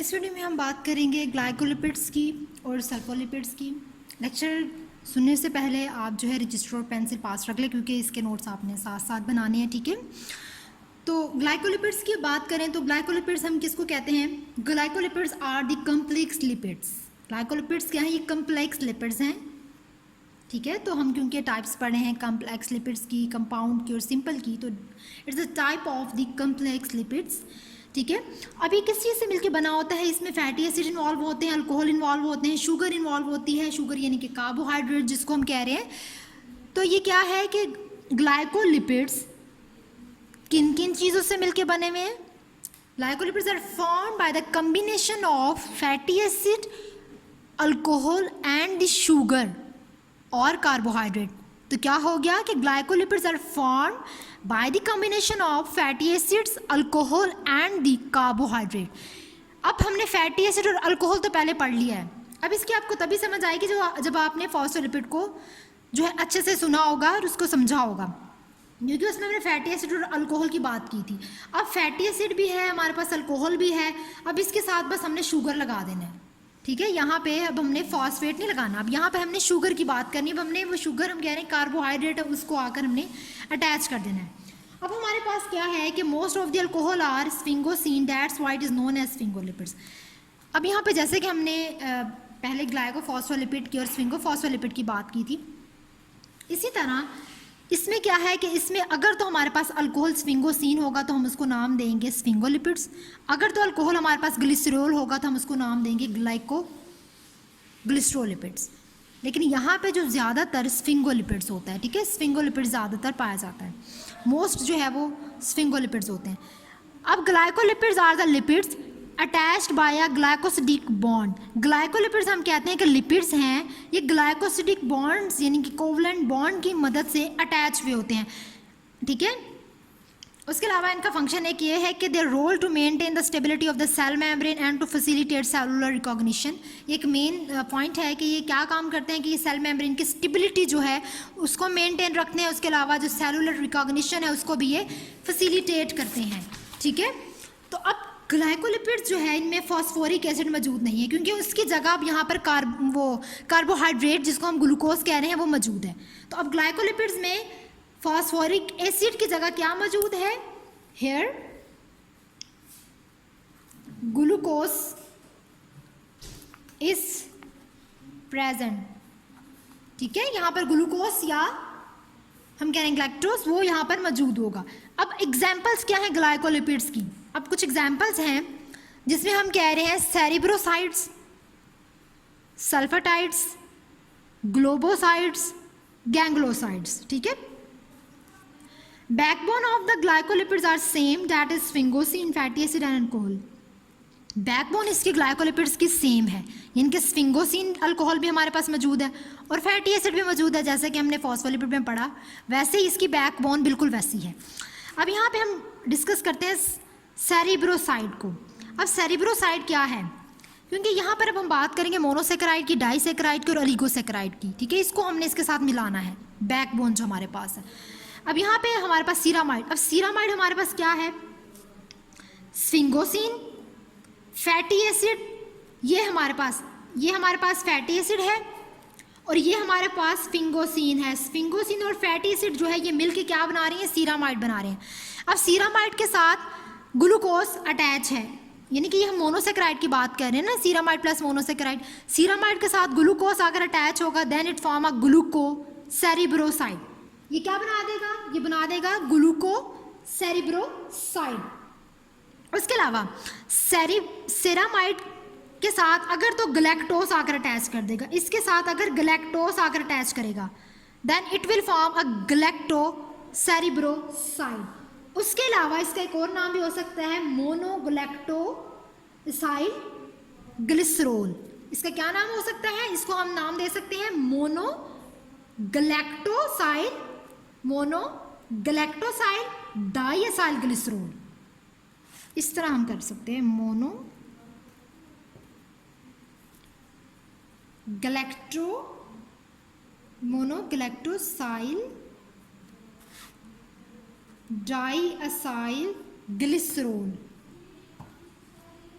इस वीडियो में हम बात करेंगे ग्लाइकोलिपिड्स की और सल्फोलिपिड्स की। लेक्चर सुनने से पहले आप जो है रजिस्टर और पेंसिल पास रख लें क्योंकि इसके नोट्स आपने साथ साथ बनाने हैं, ठीक है। तो ग्लाइकोलिपिड्स की बात करें तो ग्लाइकोलिपिड्स हम किसको कहते हैं? Glycolipids are the complex lipids. Glycolipids क्या है? ये कम्प्लेक्स लिपिड्स हैं, ठीक है। तो हम क्योंकि टाइप्स पढ़े हैं कम्प्लेक्स लिपिड्स की, कंपाउंड की और सिंपल की, तो it's a type of the complex lipids, ठीक है। अब ये किस चीज़ से मिलकर बना होता है? इसमें फैटी एसिड इन्वॉल्व होते हैं, अल्कोहल इन्वॉल्व होते हैं, शुगर इन्वॉल्व होती है, शुगर यानी कि कार्बोहाइड्रेट जिसको हम कह रहे हैं। तो ये क्या है कि ग्लाइकोलिपिड्स किन किन चीज़ों से मिलकर बने हुए हैं? Glycolipids are formed by the combination of fatty acid, alcohol and the sugar और कार्बोहाइड्रेट। तो क्या हो गया कि glycolipids are formed by the combination of fatty acids, alcohol and the carbohydrate. अब हमने फैटी एसिड और अल्कोहल तो पहले पढ़ लिया है। अब इसकी आपको तभी समझ आएगी जब आपने फॉस्फोलिपिड को जो है अच्छे से सुना होगा और उसको समझा होगा, क्योंकि उसमें हमने फैटी एसिड और अल्कोहल की बात की थी। अब फैटी एसिड भी है हमारे पास, अल्कोहल भी है, अब इसके साथ बस हमने शुगर लगा देना है, ठीक है। यहाँ पे अब हमने फॉस्फेट नहीं लगाना, अब यहाँ पे हमने शुगर की बात करनी है। अब हमने वो शुगर हम कह रहे हैं कार्बोहाइड्रेट है, उसको आकर हमने अटैच कर देना है। अब हमारे पास क्या है कि most of the alcohol are sphingosine, that's why it is known as sphingolipids. अब यहाँ पे जैसे कि हमने पहले ग्लाइकोफॉस्फोलिपिड की और स्फिंगोफॉस्फोलिपिड की बात की थी, इसी तरह इसमें क्या है कि इसमें अगर तो हमारे पास अल्कोहल स्फिंगोसिन होगा तो हम उसको नाम देंगे स्फिंगोलिपिड्स। अगर तो अल्कोहल हमारे पास ग्लिसरॉल होगा तो हम उसको नाम देंगे ग्लिसरोलिपिड्स। लेकिन यहाँ पे जो ज़्यादातर स्फिंगोलिपिड्स होता है, ठीक है, स्फिंगोलिपिड्स ज़्यादातर पाया जाता है, मोस्ट जो है वो स्फिंगोलिपिड्स होते हैं। अब glycolipids are the lipids attached by a glycosidic bond. Glycolipids हम कहते हैं कि लिपिड्स हैं, ये ग्लाइकोसिडिक बॉन्ड्स यानी कि कोवलेंट बॉन्ड की मदद से अटैच हुए होते हैं, ठीक है। उसके अलावा इनका फंक्शन एक ये है कि their role to maintain the stability of the cell membrane and to facilitate cellular recognition. एक मेन पॉइंट है कि ये क्या काम करते हैं कि ये सेल मेम्ब्रेन की स्टेबिलिटी जो है उसको मेंटेन रखते हैं। उसके अलावा जो सेलुलर रिकॉग्निशन है उसको भी ये फैसिलिटेट करते हैं, ठीक है। तो अब ग्लाइकोलिपिड्स जो है इनमें फॉस्फोरिक एसिड मौजूद नहीं है, क्योंकि उसकी जगह अब यहाँ पर कार्बोहाइड्रेट जिसको हम ग्लूकोज कह रहे हैं वो मौजूद है। तो अब ग्लाइकोलिपिड्स में फॉस्फोरिक एसिड की जगह क्या मौजूद है? हेयर ग्लूकोज इज प्रेजेंट, ठीक है। यहाँ पर ग्लूकोज या हम कह रहे हैं ग्लैक्टोज वो यहाँ पर मौजूद होगा। अब एग्जाम्पल्स क्या हैं ग्लाइकोलिपिड्स की? अब कुछ एग्जाम्पल्स हैं जिसमें हम कह रहे हैं सेरिब्रोसाइड्स, सल्फाटाइड्स, ग्लोबोसाइड्स, गैंग्लोसाइड्स, ठीक है। Backbone of the glycolipids are same, that is sphingosine, fatty acid and alcohol. Backbone इसके ग्लाइकोलिपिड्स की सेम है, यानी कि स्फिंगोसिन अल्कोहल भी हमारे पास मौजूद है और फैटी एसिड भी मौजूद है, जैसे कि हमने फॉस्फोलिपिड में पढ़ा वैसे ही इसकी बैकबोन बिल्कुल वैसी है। अब यहाँ पे हम डिस्कस करते हैं सेरिब्रोसाइड को। अब सेरिब्रोसाइड क्या है? क्योंकि यहाँ पर अब हम बात करेंगे मोनोसेकेराइड की, डाइसेकेराइड की और ओलिगोसेकेराइड की, ठीक है। इसको हमने इसके साथ मिलाना है, बैकबोन जो हमारे पास है। अब यहाँ पे हमारे पास सीरामाइड। अब सीरामाइड हमारे पास क्या है? स्फिंगोसिन, फैटी एसिड, ये हमारे पास फैटी एसिड है और ये हमारे पास स्फिंगोसिन है। स्फिंगोसिन और फैटी एसिड जो है ये मिलके क्या बना रही है? सीरामाइड बना रहे हैं। अब सीरामाइड के साथ ग्लूकोज अटैच है, यानी कि ये हम मोनोसेकेराइड की बात कर रहे हैं ना, सीरामाइड प्लस मोनोसेकेराइड। सीरामाइड के साथ ग्लूकोज अगर अटैच होगा देन इट फॉर्म अ ग्लूकोसेरिब्रोसाइड। ये क्या बना देगा? ये बना देगा ग्लूकोसेरिब्रोसाइड। उसके अलावा सेरामाइड के साथ अगर तो गलैक्टोस आकर अटैच कर देगा, इसके साथ अगर गलैक्टोस आकर अटैच करेगा then it will form a galactocerebroside. उसके अलावा इसका एक और नाम भी हो सकता है मोनोगलैक्टोसाइल ग्लिसरोल। इसका क्या नाम हो सकता है? इसको हम नाम दे सकते हैं मोनोगलैक्टोसाइल डाइएसाइल ग्लिसरोल। इस तरह हम कर सकते हैं मोनोगलैक्टोसाइल डाइएसाइल ग्लिसरोल।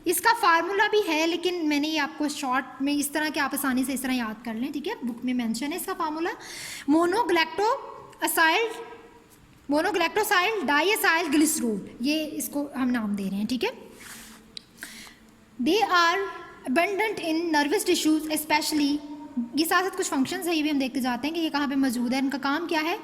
इसका फार्मूला भी है, लेकिन मैंने ये आपको शॉर्ट में इस तरह के आप आसानी से इस तरह याद कर लें, ठीक है, बुक में मेंशन है इसका फार्मूला। मोनोग्लैक्टोसाइल डाइएसाइल ग्लिसरोल, ये इसको हम नाम दे रहे हैं, ठीक है। They are abundant in nervous tissues specially, ये साथ साथ कुछ फंक्शंस है ये भी हम देखते जाते हैं कि ये कहाँ पे मौजूद है, इनका काम क्या है,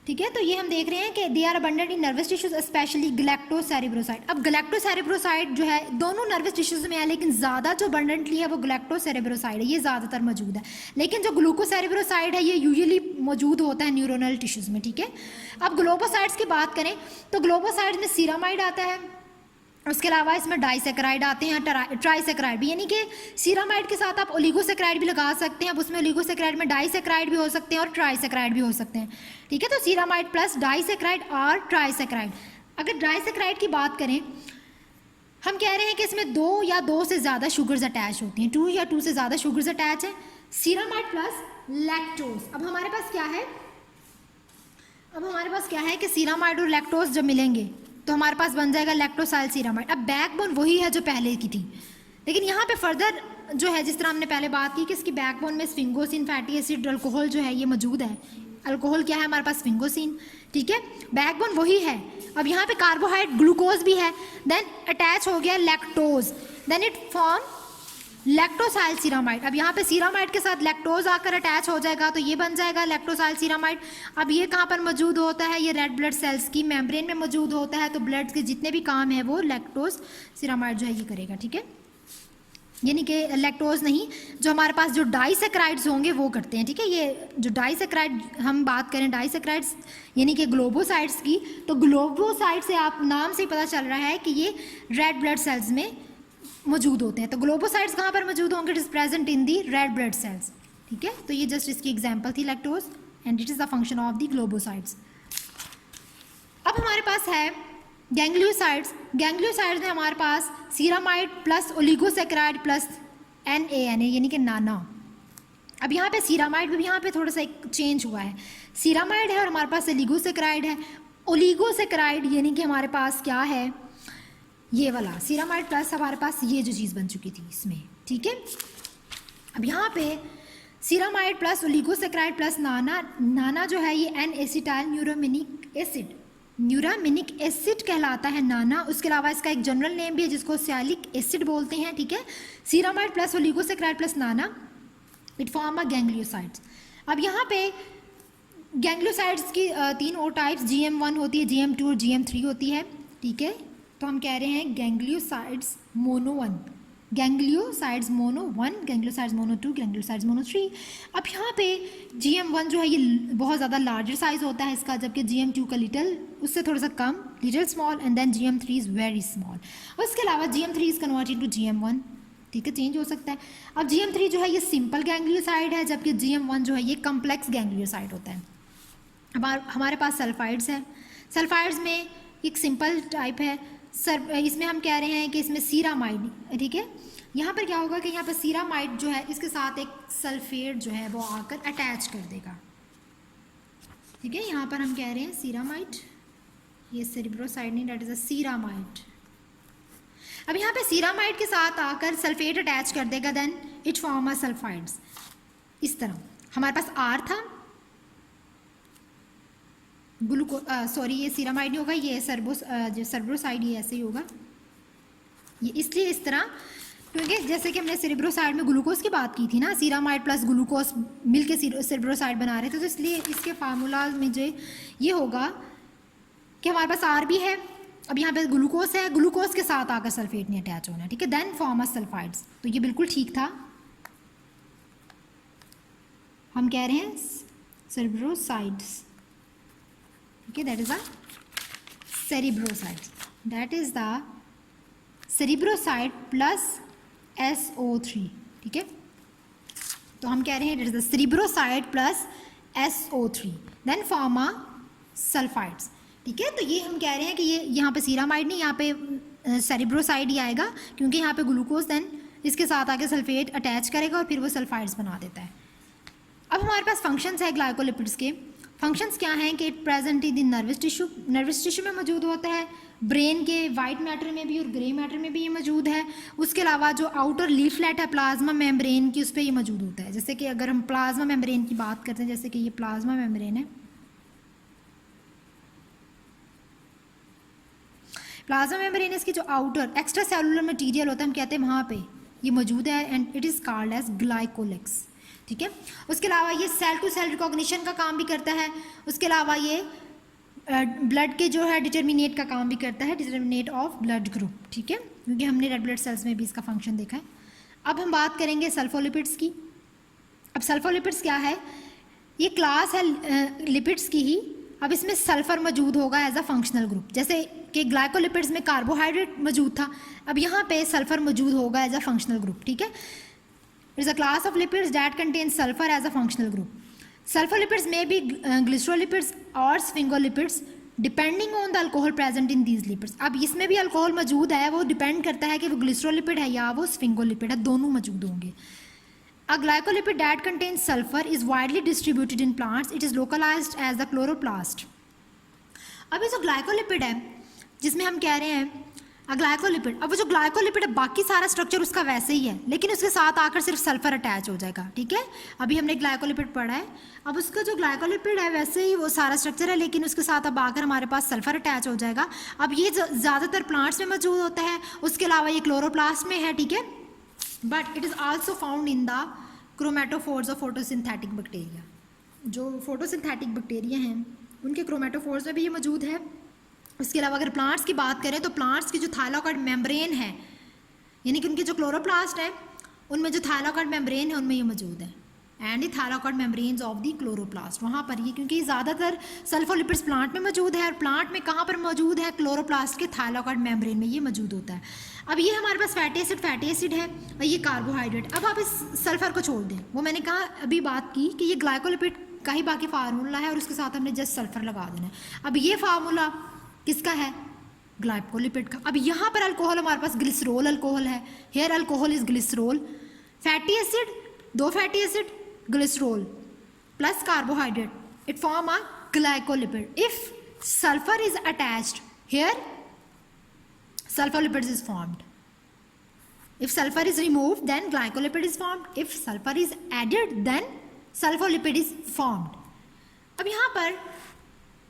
ठीक है। तो ये हम देख रहे हैं कि they are abundant in nervous tissues specially galactocerebroside. अब गलैक्टोसेरेब्रोसाइड जो है दोनों नर्वस टिश्यूज में है, लेकिन ज़्यादा जो अबंडेंटली है वो गलैक्टोसेरेब्रोसाइड है, ये ज़्यादातर मौजूद है। लेकिन जो ग्लूकोसेरेब्रोसाइड है ये यूजुअली मौजूद होता है न्यूरोनल टिश्यूज़ में, ठीक है। अब ग्लोबोसाइड्स की बात करें तो ग्लोबोसाइड्स में सीरामाइड आता है, उसके अलावा इसमें डाइसेक्राइड आते हैं, ट्राइसेक्राइड भी, यानी कि सीरामाइड के साथ आप ओलिगोसेक्राइड भी लगा सकते हैं। अब उसमें ओलिगोसेक्राइड में डाइसेक्राइड भी हो सकते हैं और ट्राइसेक्राइड भी हो सकते हैं, ठीक है। तो सीरामाइड प्लस डाइसेक्राइड और ट्राइसेक्राइड। अगर डाइसेक्राइड की बात करें, हम कह रहे हैं कि इसमें 2 या 2 से ज़्यादा शुगर्स अटैच होती हैं, 2 या 2 से ज़्यादा शुगर्स अटैच हैं। सीरामाइड प्लस लैक्टोज, अब हमारे पास क्या है कि सीरामाइड और लैक्टोज जब मिलेंगे तो हमारे पास बन जाएगा लैक्टोसाइल सीरामाइड। अब बैकबोन वही है जो पहले की थी, लेकिन यहाँ पे फर्दर जो है, जिस तरह हमने पहले बात की कि इसकी बैकबोन में स्फिंगोसिन फैटी एसिड अल्कोहल जो है ये मौजूद है। अल्कोहल क्या है हमारे पास, स्फिंगोसिन, ठीक है, बैकबोन वही है। अब यहाँ पे कार्बोहाइड्रेट ग्लूकोज भी है, देन अटैच हो गया lactose, then it form लैक्टोसाइल ceramide. अब यहाँ पे सीरामाइड के साथ लैक्टोज आकर अटैच हो जाएगा तो ये बन जाएगा लैक्टोसाइल सीरामाइड। अब ये कहाँ पर मौजूद होता है, ये रेड ब्लड सेल्स की मेम्ब्रेन में मौजूद होता है, तो ब्लड के जितने भी काम है वो लैक्टोज सीरामाइड जो है ये करेगा, ठीक है। यानी कि लैक्टोज नहीं, जो हमारे पास जो डाइसेक्राइड्स होंगे वो करते हैं, ठीक है। ये जो डाइसेक्राइड हम बात करें डाइसेक्राइड्स यानी कि ग्लोबोसाइड्स की, तो ग्लोबोसाइड से आप नाम से ही पता चल रहा है कि ये रेड ब्लड सेल्स में मौजूद होते हैं। तो ग्लोबोसाइड्स कहाँ पर मौजूद होंगे, it is present in the red blood cells, ठीक है। तो ये जस्ट इसकी एग्जांपल थी lactose, and it is the function of the ग्लोबोसाइड्स। अब हमारे पास है गैंग्लियोसाइड्स। गैंग्लियोसाइड्स में हमारे पास ceramide plus oligosaccharide plus NaNA यानी कि नाना। अब यहाँ पे सीरामाइड भी यहाँ पे थोड़ा सा एक चेंज हुआ है, सीरामाइड है और हमारे पास ओलिगोसेक्राइड है। ओलिगोसेक्राइड यानी कि हमारे पास क्या है, ये वाला सीरामाइड प्लस हमारे पास ये जो चीज़ बन चुकी थी इसमें, ठीक है। अब यहाँ पे सीरामाइड प्लस ओलिगोसेक्राइड प्लस नाना जो है ये N-एसिटाइल न्यूरामिनिक एसिड कहलाता है नाना। उसके अलावा इसका एक जनरल नेम भी है जिसको सियालिक एसिड बोलते हैं, ठीक है। Ceramide plus oligosaccharide plus Nana, it form a gangliosides. अब यहाँ पे गैंग्लियोसाइड्स की 3 और टाइप्स, GM1 होती है, GM2 और GM3 होती है, ठीक है। तो हम कह रहे हैं gangliosides mono 1, gangliosides mono 1, gangliosides mono 2, gangliosides mono 3। अब यहाँ पे GM1 जो है ये बहुत ज़्यादा लार्जर साइज होता है इसका, जबकि GM2 का लिटिल उससे थोड़ा सा कम, little small, and then GM3 is very small. उसके अलावा GM3 is converted to GM1, ठीक है, चेंज हो सकता है। अब GM3 जो है ये सिंपल गैंग्लियोसाइड है, जबकि GM1 जो है ये कम्प्लेक्स गैंग्लियोसाइड होता है। अब हमारे पास सल्फाइड्स है। सल्फाइड्स में एक सिंपल टाइप है, इसमें हम कह रहे हैं कि इसमें सीरामाइड, ठीक है। यहाँ पर क्या होगा कि यहाँ पर सीरामाइड जो है इसके साथ एक सल्फेट जो है वो आकर अटैच कर देगा, ठीक है। यहाँ पर हम कह रहे हैं सीरामाइड, ये सेरिब्रोसाइड नहीं, डेट इज अ सीरामाइड। अब यहाँ पे सीरामाइड के साथ आकर सल्फेट अटैच कर देगा, then it form a sulphides. इस तरह हमारे पास R था, सॉरी ये सीरामाइड नहीं होगा, ये सर्ब्रोसाइड, ये ऐसे ही होगा, ये इसलिए इस तरह, क्योंकि जैसे कि हमने सेरिब्रोसाइड में ग्लूकोज की बात की थी ना, सीरामाइड प्लस ग्लूकोज मिल के सेरिब्रोसाइड बना रहे थे, तो इसलिए इसके फार्मूला में जो ये होगा कि हमारे पास R भी है। अब यहाँ पे ग्लूकोज है, ग्लूकोज के साथ आकर सल्फेट नहीं अटैच होना, ठीक है, देन फॉर्म अ सल्फाइड्स। तो ये बिल्कुल ठीक था, हम कह रहे हैं सेरिब्रोसाइड्स, ठीक है, that is the cerebrosides, that is the cerebroside plus SO3, ठीक है। तो हम कह रहे हैं it is the cerebroside plus SO3 then form a sulphides, ठीक है। तो ये हम कह रहे हैं कि ये यहाँ पे सीरामाइड नहीं, यहाँ पे सेरिब्रोसाइड ही आएगा, क्योंकि यहाँ पे ग्लूकोज देन इसके साथ आके सल्फेट अटैच करेगा और फिर वो सल्फाइड्स बना देता है। अब हमारे पास फंक्शंस है ग्लाइकोलिपिड्स के। फंक्शंस क्या हैं कि it present in the nervous tissue में मौजूद होता है, ब्रेन के वाइट मैटर में भी और ग्रे मैटर में भी ये मौजूद है। उसके अलावा जो आउटर लीफलेट है प्लाज्मा मेम्ब्रेन की, उस पर ये मौजूद होता है। जैसे कि अगर हम प्लाज्मा मेम्ब्रेन की बात करते हैं, जैसे कि ये प्लाज्मा मेम्ब्रेन है, प्लाज्मा मेम्ब्रेन इसकी जो आउटर एक्स्ट्रा सेलुलर मटीरियल होता है, हम कहते हैं वहाँ पे ये मौजूद है, and it is called as glycocalyx, ठीक है। उसके अलावा ये सेल टू सेल रिकॉग्निशन का काम भी करता है। उसके अलावा ये ब्लड के जो है डिटर्मिनेट का काम भी करता है, डिटर्मिनेट ऑफ ब्लड ग्रुप, ठीक है, क्योंकि हमने रेड ब्लड सेल्स में भी इसका फंक्शन देखा है। अब हम बात करेंगे सल्फोलिपिड्स की। अब सल्फोलिपिड्स क्या है, ये क्लास है लिपिड्स की ही। अब इसमें सल्फर मौजूद होगा एज अ फंक्शनल ग्रुप, जैसे कि ग्लाइकोलिपिड्स में कार्बोहाइड्रेट मौजूद था, अब यहाँ पे सल्फर मौजूद होगा एज अ फंक्शनल ग्रुप, ठीक है। It is a class of lipids that contain sulphur as a functional group. Sulfolipids में भी ग्लिसरोलिपिड्स और sphingolipids depending on the alcohol present in these lipids. अब इसमें भी अल्कोहल मौजूद है, वो डिपेंड करता है कि वो ग्लिसरोलिपिड है या वो स्फिंगोलिपिड है, दोनों मौजूद होंगे। A glycolipid that contains sulfur is widely distributed in plants. It is localized as the chloroplast. अब ये जो ग्लाइकोलिपिड है जिसमें हम कह रहे हैं ग्लाइकोलिपिड, अब वो जो ग्लाइकोलिपिड है बाकी सारा स्ट्रक्चर उसका वैसे ही है, लेकिन उसके साथ आकर सिर्फ सल्फर अटैच हो जाएगा, ठीक है। अभी हमने ग्लाइकोलिपिड पढ़ा है, अब उसका जो ग्लाइकोलिपिड है वैसे ही वो सारा स्ट्रक्चर है, लेकिन उसके साथ अब आकर हमारे पास सल्फर अटैच हो जाएगा। अब ये ज़्यादातर प्लांट्स में मौजूद होता है, उसके अलावा ये क्लोरोप्लास्ट में है, ठीक है, but it is also found in the chromatophores of photosynthetic bacteria. जो फोटोसिंथेटिक बैक्टीरिया हैं उनके क्रोमेटोफोर्स में भी ये मौजूद है। उसके अलावा अगर प्लांट्स की बात करें तो प्लांट्स की जो थाइलाकॉइड मेम्ब्रेन है, यानी कि उनके जो क्लोरोप्लास्ट है उनमें जो थाइलाकॉइड मेम्ब्रेन है उनमें ये मौजूद है, and the thylakoid membranes of the chloroplast, वहाँ पर ये, क्योंकि ज़्यादातर सल्फोलिपिड्स प्लांट में मौजूद है, और प्लांट में कहाँ पर मौजूद है, क्लोरोप्लास्ट के थाइलाकॉइड मेम्ब्रेन में ये मौजूद होता है। अब ये हमारे पास फैटी एसिड है और ये कार्बोहाइड्रेट। अब आप इस सल्फर को छोड़ दें, वो मैंने कहा अभी बात की कि ये ग्लाइकोलिपिड का ही बाकी फार्मूला है और उसके साथ हमने जस्ट सल्फर लगा देना है। अब ये फार्मूला किसका है, ग्लाइकोलिपिड का। अब यहाँ पर अल्कोहल हमारे पास ग्लिसरोल अल्कोहल है, here alcohol is glycerol, fatty acid, दो fatty acid, glycerol plus carbohydrate, it form a glycolipid. If sulphur is attached here, sulfolipids is formed. If sulfur is removed, then glycolipid is formed. If sulfur is added, then sulfolipid is formed. अब यहाँ पर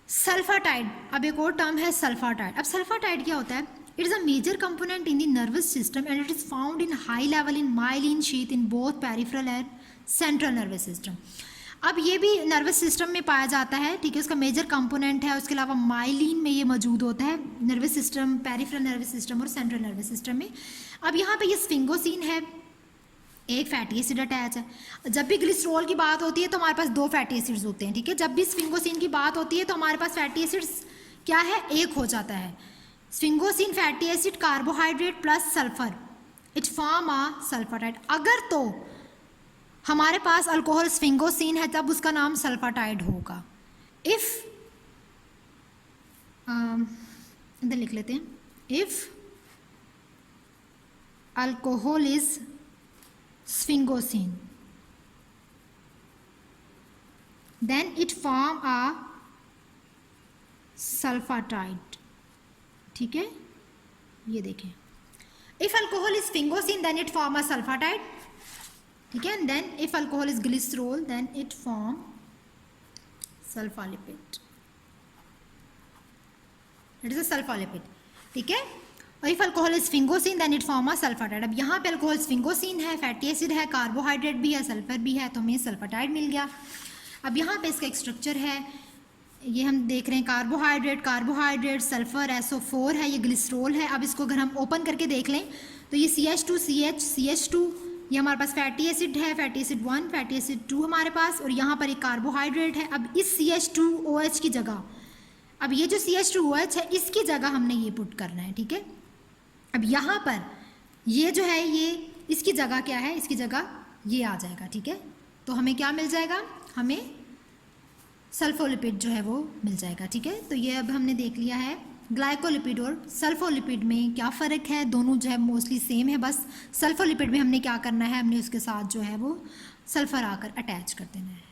सल्फाटाइड, अब एक और term है सल्फाटाइड। अब सल्फाटाइड क्या होता है, it is a major component in the nervous system and it is found in high level in myelin sheath in both peripheral and central nervous system. अब ये भी नर्वस सिस्टम में पाया जाता है, ठीक है, उसका मेजर कंपोनेंट है। उसके अलावा माइलिन में ये मौजूद होता है, nervous system, peripheral nervous system और सेंट्रल नर्वस सिस्टम में। अब यहाँ पे ये स्फिंगोसिन है, एक फैटी एसिड अटैच है। जब भी ग्लिसरोल की बात होती है तो हमारे पास दो फैटी एसिड्स होते हैं, ठीक है। जब भी स्फिंगोसिन की बात होती है तो हमारे पास फैटी एसिड्स क्या है, एक हो जाता है। Sphingosine fatty acid carbohydrate plus sulphur, it form a sulfatide. अगर तो हमारे पास अल्कोहल स्फिंगोसिन है तब उसका नाम सल्फाटाइड होगा। इफ इधर लिख लेते हैं, if alcohol is sphingosine then it form a sulfatide, ठीक है, ये देखें, if alcohol is sphingosine then it form a sulfatide, ठीक है, and then if alcohol is glycerol then it form sulfolipid, it is a sulfolipid, ठीक है। और if alcohol is sphingosine then it form a sulfatide. अब यहाँ पे alcohol sphingosine है, fatty acid है, कार्बोहाइड्रेट भी है, सल्फर भी है, तो हमें सल्फाटाइड मिल गया। अब यहाँ पे इसका एक स्ट्रक्चर है, ये हम देख रहे हैं, कार्बोहाइड्रेट सल्फर SO4 है, ये ग्लिसरोल है। अब इसको अगर हम ओपन करके देख लें तो ये CH2 ये हमारे पास फैटी एसिड है, फैटी एसिड 1, फैटी एसिड 2 हमारे पास, और यहाँ पर एक कार्बोहाइड्रेट है। अब इस CH2OH की जगह, अब ये जो CH2OH है इसकी जगह हमने ये पुट करना है, ठीक है। अब यहाँ पर ये जो है, ये इसकी जगह क्या है, इसकी जगह ये आ जाएगा, ठीक है। तो हमें क्या मिल जाएगा, हमें सल्फोलिपिड जो है वो मिल जाएगा, ठीक है। तो ये अब हमने देख लिया है ग्लाइकोलिपिड और सल्फोलिपिड में क्या फ़र्क है, दोनों जो है मोस्टली सेम है, बस सल्फोलिपिड में हमने क्या करना है, हमने उसके साथ जो है वो सल्फ़र आकर अटैच कर देना है।